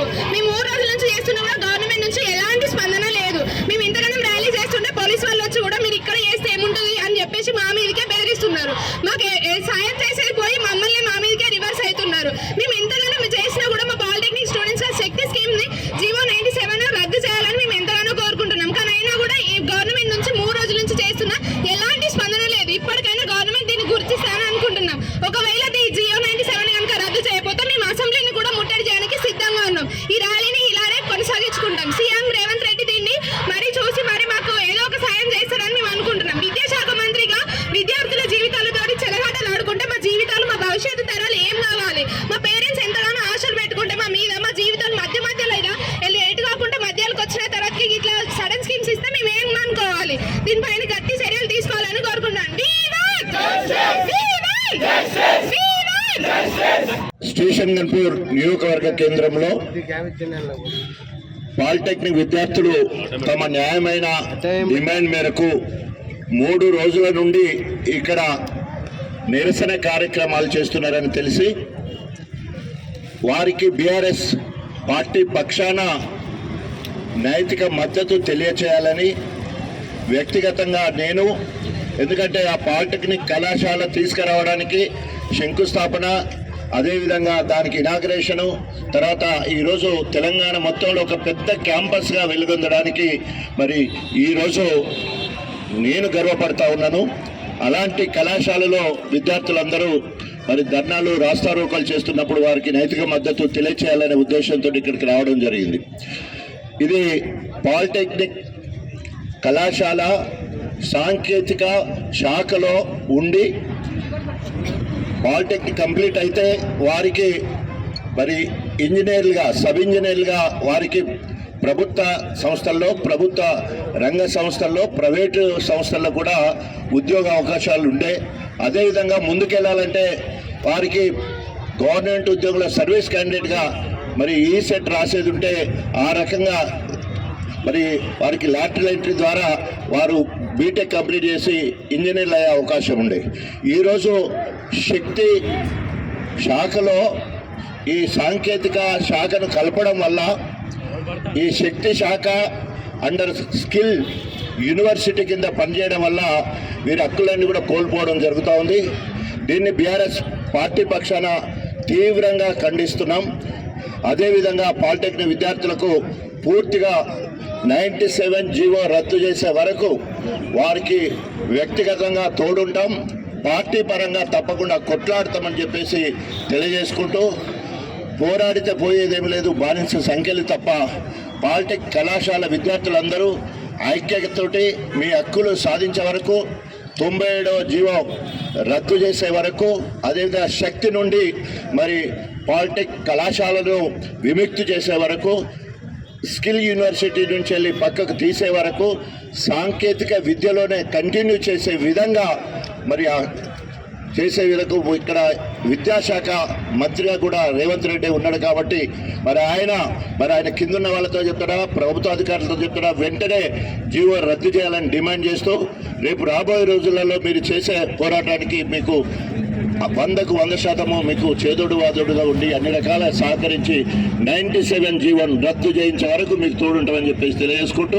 మాకు. మేము 3 రోజుల నుంచి చేస్తున్నా కూడా గవర్నమెంట్ నుంచి ఎలాంటి స్పందన లేదు. మేము ఇంతగానో ర్యాలీ చేస్తుంటే పోలీస్ వాళ్ళు వచ్చి కూడా మీరు ఇక్కడ చేస్తే ఏముంటుంది అని చెప్పేసి మా మీదకే బెదిరిస్తున్నారు. మాకు సాయం చేసేది పోయి మమ్మల్ని మా మీదకే రివర్స్ అవుతున్నారు. మేము ఎంతగానో చేసినా కూడా మా పాలిటెక్నిక్ స్టూడెంట్స్ శక్తి స్కీమ్ ని జీవో 97 రద్దు చేయాలని మేము ఎంతగానో కోరుకుంటున్నాం. కానీ అయినా కూడా ఈ గవర్నమెంట్ నుంచి 3 రోజుల నుంచి చేస్తున్నా ఎలాంటి స్పందన లేదు. ఇప్పటికైనా గవర్నమెంట్ దీన్ని గుర్తిస్తానని అనుకుంటున్నాం. ఒకవేళ జీవో 97 కనుక రద్దు చేయకపోతే మేము అసెంబ్లీని కూడా ముట్టడి చేయడానికి సిద్ధంగా ఉన్నాం. ఈ ర్యాలీని ఇలానే కొనసాగించుకుంటాం. సీఎం రేవంత్ రెడ్డి దీన్ని మరి చూసి మరి మాకు ఏదో ఒక సాయం చేస్తారని మేము అనుకుంటున్నాం. విద్యాశాఖ మంత్రిగా విద్యార్థుల జీవితాలతో చెలగాటలు ఆడుకుంటే మా జీవితాలు మా భవిష్యత్తు తరాలు ఏం కావాలి? మా పేరెంట్స్ ఎంతగానో ఆశలు పెట్టుకుంటే మా మీద మా జీవితాలు మధ్యలో లేట్ కాకుండా మధ్యాలకు వచ్చిన తర్వాతకి ఇట్లా సడన్ స్కీమ్స్ ఇస్తే మేము ఏం అనుకోవాలి? దీనిపైన గట్టి చర్యలు తీసుకోవాలని కోరుకుంటున్నాను. స్టేషన్ గన్పూర్ నియోజకవర్గ కేంద్రంలో పాలిటెక్నిక్ విద్యార్థులు తమ న్యాయమైన డిమాండ్ మేరకు 3 రోజుల నుండి ఇక్కడ నిరసన కార్యక్రమాలు చేస్తున్నారని తెలిసి వారికి బీఆర్ఎస్ పార్టీ పక్షాన నైతిక మద్దతు తెలియచేయాలని వ్యక్తిగతంగా నేను, ఎందుకంటే ఆ పాలిటెక్నిక్ కళాశాల తీసుకురావడానికి శంకుస్థాపన, అదేవిధంగా దానికి ఇనాగ్రేషను, తర్వాత ఈరోజు తెలంగాణ మొత్తంలో ఒక పెద్ద క్యాంపస్గా వెలుగొందడానికి మరి ఈరోజు నేను గర్వపడతా ఉన్నాను. అలాంటి కళాశాలలో విద్యార్థులందరూ మరి ధర్నాలు రాస్తారోకాలు చేస్తున్నప్పుడు వారికి నైతిక మద్దతు తెలియచేయాలనే ఉద్దేశంతో ఇక్కడికి రావడం జరిగింది. ఇది పాలిటెక్నిక్ కళాశాల సాంకేతిక శాఖలో ఉండి పాలిటెక్నిక్ కంప్లీట్ అయితే వారికి మరి ఇంజనీర్లుగా, సబ్ ఇంజనీర్లుగా వారికి ప్రభుత్వ సంస్థల్లో, ప్రభుత్వ రంగ సంస్థల్లో, ప్రైవేటు సంస్థల్లో కూడా ఉద్యోగ అవకాశాలు ఉండే. అదేవిధంగా ముందుకెళ్ళాలంటే వారికి గవర్నమెంట్ ఉద్యోగుల సర్వీస్ క్యాండిడేట్గా మరి ఈ సెట్ రాసేది ఉంటే ఆ రకంగా మరి వారికి లాటరల్ ఎంట్రీ ద్వారా వారు బీటెక్ కంప్లీట్ చేసి ఇంజనీర్లు అయ్యే అవకాశం ఉండే. ఈరోజు శక్తి శాఖలో ఈ సాంకేతిక శాఖను కలపడం వల్ల ఈ శక్తి శాఖ అండర్ స్కిల్ యూనివర్సిటీ కింద పనిచేయడం వల్ల వీరి హక్కులన్నీ కూడా కోల్పోవడం జరుగుతూ ఉంది. దీన్ని బీఆర్ఎస్ పార్టీ పక్షాన తీవ్రంగా ఖండిస్తున్నాం. అదేవిధంగా పాలిటెక్నిక్ విద్యార్థులకు పూర్తిగా 97 జీవో రద్దు చేసే వరకు వారికి వ్యక్తిగతంగా తోడుంటాం, పార్టీ పరంగా తప్పకుండా కొట్లాడతామని చెప్పేసి తెలియజేసుకుంటూ, పోరాడితే పోయేదేమి లేదు, బానిస సంఖ్యలు తప్ప పాలిటెక్ కళాశాల విద్యార్థులందరూ ఐక్యతతోటి మీ హక్కులు సాధించే వరకు, 97వ జీవో రద్దు చేసే వరకు, అదేవిధంగా శక్తి నుండి మరి పాలిటెక్ కళాశాలను విముక్తి చేసే వరకు, స్కిల్ యూనివర్సిటీ నుంచి వెళ్ళి పక్కకు తీసే వరకు, సాంకేతిక విద్యలోనే కంటిన్యూ చేసే విధంగా మరి చేసే విధంగా ఇక్కడ విద్యాశాఖ మంత్రిగా కూడా రేవంత్ రెడ్డి ఉన్నాడు కాబట్టి మరి ఆయన కిందున్న వాళ్ళతో చెప్తాడా, ప్రభుత్వ అధికారులతో చెప్తాడా, వెంటనే జీవో రద్దు చేయాలని డిమాండ్ చేస్తూ రేపు రాబోయే రోజులలో మీరు చేసే పోరాటానికి మీకు 100కు 100% మీకు చేదోడు వాదోడుగా ఉండి అన్ని రకాల సహకరించి 97 జీవోను రద్దు చేయించే వరకు మీకు తోడుంటామని చెప్పేసి తెలియజేసుకుంటూ